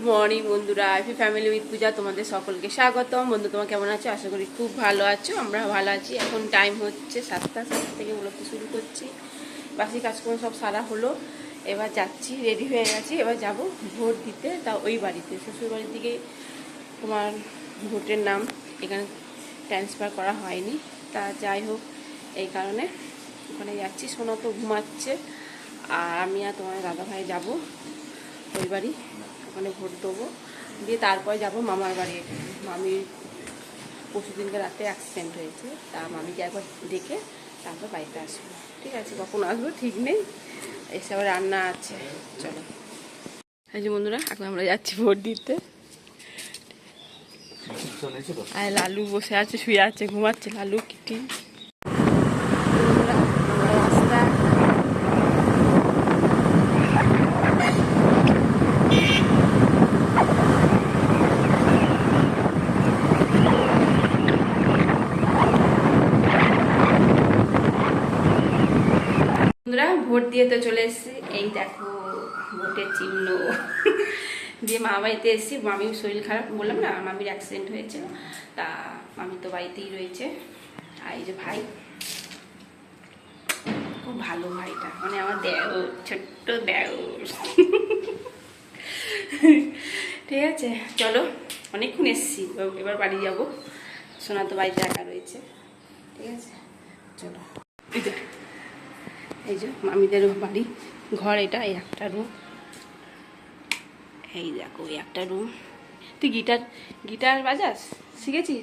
Morning বন্ধুরা, happy family with পূজা তোমাদের সকলকে স্বাগতম। বন্ধু তোমার কেমন আছো? আশা করি খুব ভালো আছো। আমরা ভালো আছি। এখন টাইম হচ্ছে 7টা থেকে মূলত শুরু করছি। বাসি কাজকর্ম সব সারা হলো, এবার যাচ্ছি, রেডি হয়ে গেছি। এবার যাব ভোট দিতে, তা ওই বাড়িতে শ্বশুর বাড়ির দিকে। তোমার ভোটের নাম এখানে ট্রান্সফার করা হয়নি, তা যাই হোক এই কারণে ওখানে যাচ্ছি। সোনা তো ঘুমাচ্ছে, আর আমি আর তোমার দাদাভাই যাব ওই বাড়ি, ওখানে ভোট দেবো, দিয়ে তারপরে যাব মামার বাড়ি। মামির পরশু দিনকে রাতে অ্যাক্সিডেন্ট হয়েছে, তা মামিকে একবার ডেকে তারপর বাড়িতে আসবো। ঠিক আছে, কখন আসবো ঠিক নেই, এসে আবার রান্না আছে। চলো এই যে বন্ধুরা, এখন আমরা যাচ্ছি ভোট দিতে। আর লালু বসে আছে, শুয়ে আছে, ঘুমাচ্ছে লালু কিটি। রাস্তা ভোট দিয়ে তো চলে এসেছি। এই দেখো ভোটের চিহ্ন দিয়ে মা বাড়িতে এসেছি। মামির শরীর খারাপ, বললাম না মামির অ্যাক্সিডেন্ট হয়েছে, তা মামি তো বাড়িতেই রয়েছে। আর এই যে ভাই, খুব ভালো ভাইটা, মানে আমার দেও, ছোট্ট দেও। ঠিক আছে, চলো অনেকক্ষণ এসেছি, এবার বাড়ি যাবো। সোনা তো বাড়িতে একা রয়েছে। ঠিক আছে, চলো। এই যে মামিদের বাড়ি ঘর, এটা এই একটা রুম। এই দেখো এই একটা রুম। তুই গিটার বাজাস শিখেছিস?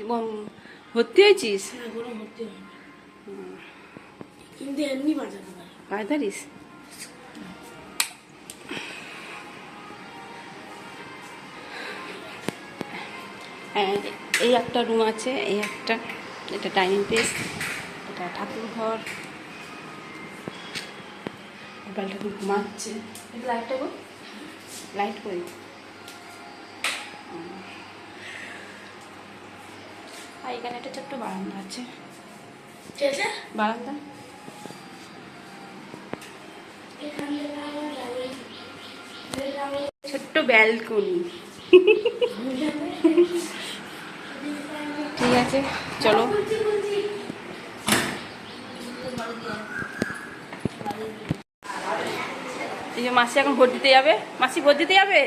ভর্তি হয়েছিস? কিন্তু এমনি বাজানো বাজারিস? হ্যাঁ, এই একটা রুম আছে, এই একটা, এটা ডাইনিং টেবিল, এটা ঠাকুর ঘর। মোবাইলটা খুব ঘুমাচ্ছে। লাইটটা গো, লাইট করি। আর এখানে একটা ছোট্ট বারান্দা আছে, বারান্দা। ছোট্ট ব্যালকনি। ঠিক আছে, চলো। এই যে মাসি এখন ভোট দিতে যাবে। মাসি ভোট দিতে যাবে।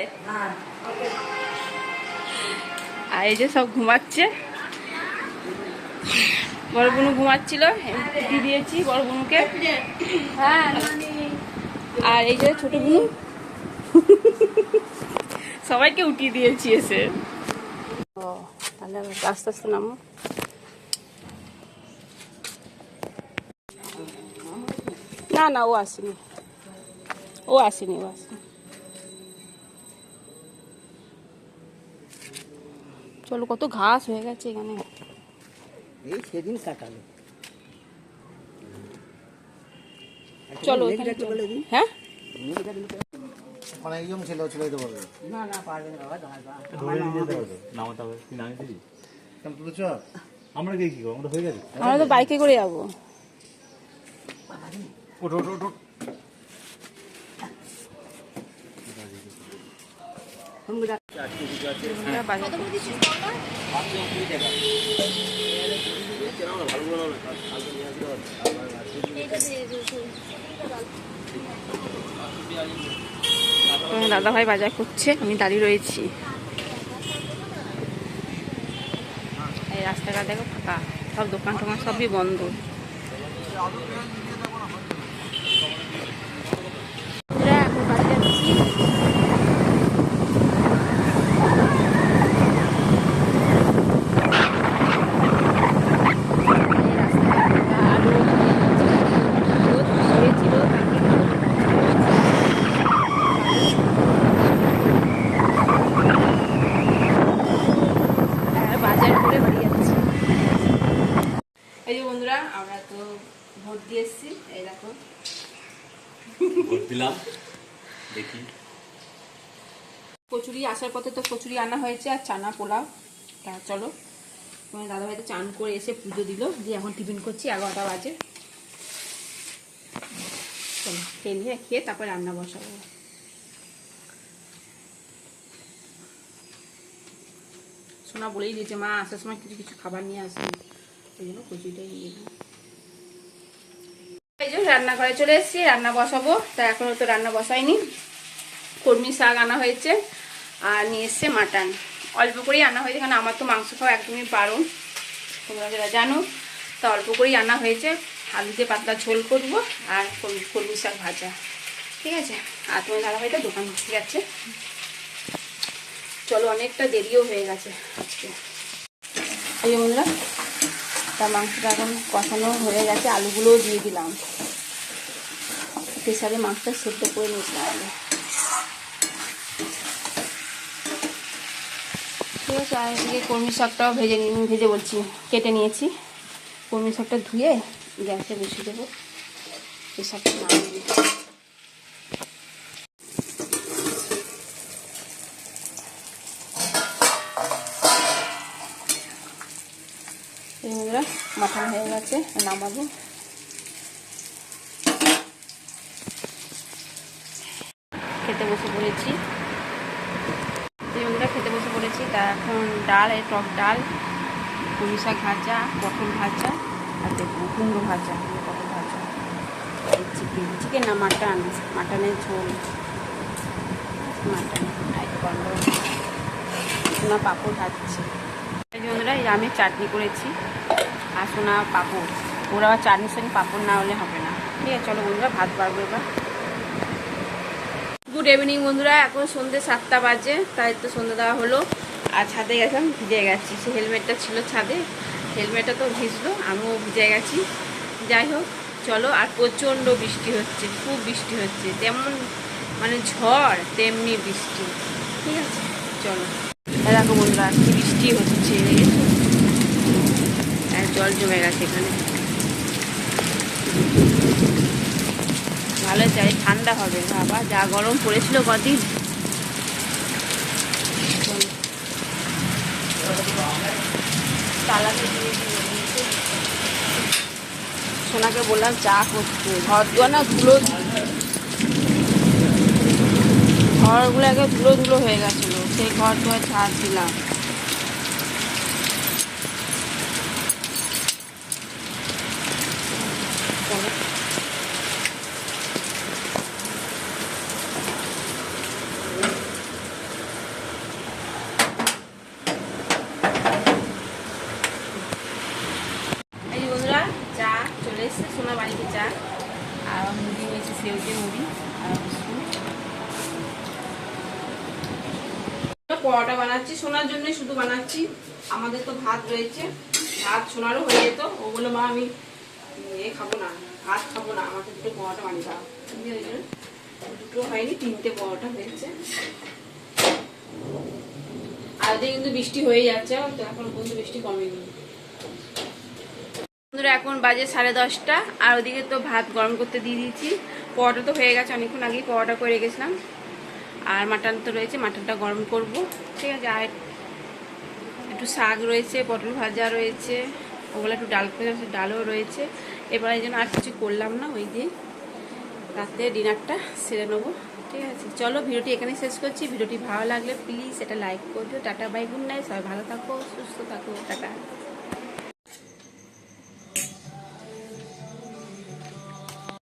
আর এই যে সব ঘুমাচ্ছে। বড় বোনু ঘুমাচ্ছিল, উঠে দিয়েছি বড় বোনুকে। হ্যাঁ, আর এই যে ছোট বোনু, সবাইকে উঠিয়ে দিয়েছি এসে। ও তাহলে আস্তে আস্তে নামো। না না, ও আসেনি, ও আসেনি। চলো, কত ঘাস হয়ে গেছে এখানে। এই সেদিন কাটালো। চলো, হ্যাঁ অনেকজন ছিল, চলে যেতে পারবে। না না, পারবে না বাবা, নামাতে হবে। তুই নামিয়ে দিবি? তুই চ। আমরা গিয়ে কি করবো? আমরা হয়ে গেছে। আমরা তো বাইকে করে যাবো। ওঠো ওঠো ওঠো। দাদা ভাই বাজার করছে, আমি দাঁড়িয়ে রয়েছি। এই রাস্তাঘাট দেখো ফাঁকা, সব দোকান টোকান সবই বন্ধ। এখন বাড়ি যাচ্ছি। এই যে বন্ধুরা, আমরা তো ভোট দিয়ে এসেছি। এই দেখো ভোট দিলাম, দেখি। কচুরি আসার পথে তো কচুরি আনা হয়েছে, আর চানা পোলাও। তা চলো, তোমার দাদাভাই তো চান করে এসে পুজো দিল, দিয়ে এখন টিফিন করছি, 11টা বাজে। চলো খেয়ে নিয়ে, খেয়ে তারপর রান্না বসাবো। সোনা বলেই দিয়েছে মা আসার সময় কিছু কিছু খাবার নিয়ে আসবে, ওই জন্য কচুরিটাই নিয়ে এলাম। এই যে রান্নাঘরে চলে এসেছি, রান্না বসাবো। তা এখনো তো রান্না বসাইনি। কলমি শাক আনা হয়েছে আর নিয়ে এসছে মাটন। অল্প করেই আনা হয়েছে, কারণ আমার তো মাংস খাওয়া একদমই বারণ, তোমরা যারা জানো। তা অল্প করেই আনা হয়েছে। আলু দিয়ে পাতলা ঝোল করবো আর কলমি শাক ভাজা, ঠিক আছে। আর তোমার দাদাভাইটা দোকান ঠিক আছে। চলো, অনেকটা দেরিও হয়ে গেছে আজকে। এই বন্ধুরা, তা মাংসটা এখন কষানো হয়ে গেছে, আলুগুলোও দিয়ে দিলাম। প্রেসারে মাংসটা সেদ্ধ করে নিয়েছিলাম আলু, ঠিক আছে। আর এদিকে কলমি শাকটাও ভেজে বলছি কেটে নিয়েছি। কলমি শাকটা ধুয়ে গ্যাসে বসিয়ে দেবো, এই শাকটা নামিয়ে। এই বন্ধুরা, মাটন হয়ে গেছে, নামাবো। খেতে বসে পড়েছি। এই বন্ধুরা, খেতে বসে পড়েছি। তা এখন ডাল, এই টক ডাল, কলমি শাক ভাজা, পটল ভাজা, আর দেখুন কুমড়ো ভাজা, পটল ভাজা, এই চিকেন না মাটনের ঝোল, মাটন সোনা পাঁপড় ভাজছে। এই বন্ধুরা, এই আমি চাটনি করেছি আর সোনা পাঁপড়। ওরা আবার চাটনির সঙ্গে পাঁপড় না হলে হবে না, ঠিক আছে। চলো বন্ধুরা, ভাত বাড়বো এবার। গুড ইভিনিং বন্ধুরা, এখন সন্ধ্যে 7টা বাজে। তাই তো সন্ধ্যে দেওয়া হলো। আর ছাদে গেছিলাম, ভিজে গেছি। সে হেলমেটটা ছিল ছাদে, হেলমেটটা তো ভিজলো, আমিও ভিজে গেছি। যাই হোক, চলো। আর প্রচণ্ড বৃষ্টি হচ্ছে, খুব বৃষ্টি হচ্ছে, তেমন মানে ঝড় তেমনি বৃষ্টি, ঠিক আছে। চলো, দেখো বন্ধুরা, কি বৃষ্টি হচ্ছে, আর জল জমে গেছে এখানে। ভালো চাই, ঠান্ডা হবে বাবা, যা গরম পড়েছিল কদিন। সোনাকে বললাম চা করতে, ঘর দুয়ার না ঘরগুলো আগে ধুলো ধুলো হয়ে গেছিলো, সেই ঘর দুয়ার ছাড় দিলাম। এই বন্ধুরা, চা চলে এসছে, সোনা বাড়িতে চা আর মুড়ি হয়েছে, সেউজে মুড়ি আর পরোটা বানাচ্ছি। সোনার জন্যই শুধু বানাচ্ছি, আমাদের তো ভাত রয়েছে। ভাত সোনারও হয়ে যেত, ও বললো মা আমি খাবো না, ভাত খাবো না, আমাকে দুটো পরোটা বানিয়ে দাও। দুটো হয়নি, 3টে পরোটা হয়েছে। আর ওদিকে কিন্তু বৃষ্টি হয়ে যাচ্ছে, তো এখন পর্যন্ত বৃষ্টি কমেনি। বন্ধুরা, এখন বাজে 10:30, আর ওদিকে তো ভাত গরম করতে দিয়ে দিয়েছি। পরোটা তো হয়ে গেছে, অনেকক্ষণ আগেই পরোটা করে রেখেছিলাম। আর মাটন তো রয়েছে, মাটনটা গরম করব, ঠিক আছে। আর একটু শাক রয়েছে, পটল ভাজা রয়েছে, ওগুলো একটু ডাল করে, ডালও রয়েছে। এবার এই জন্য আর কিছু করলাম না, ওই দিয়ে রাতে ডিনারটা সেরে নেবো, ঠিক আছে। চলো, ভিডিওটি এখানে শেষ করছি। ভিডিওটি ভালো লাগলে প্লিজ এটা লাইক করবে। টাটা, বাই, গুড নাইট, সবাই ভালো থাকো, সুস্থ থাকো, টাটা।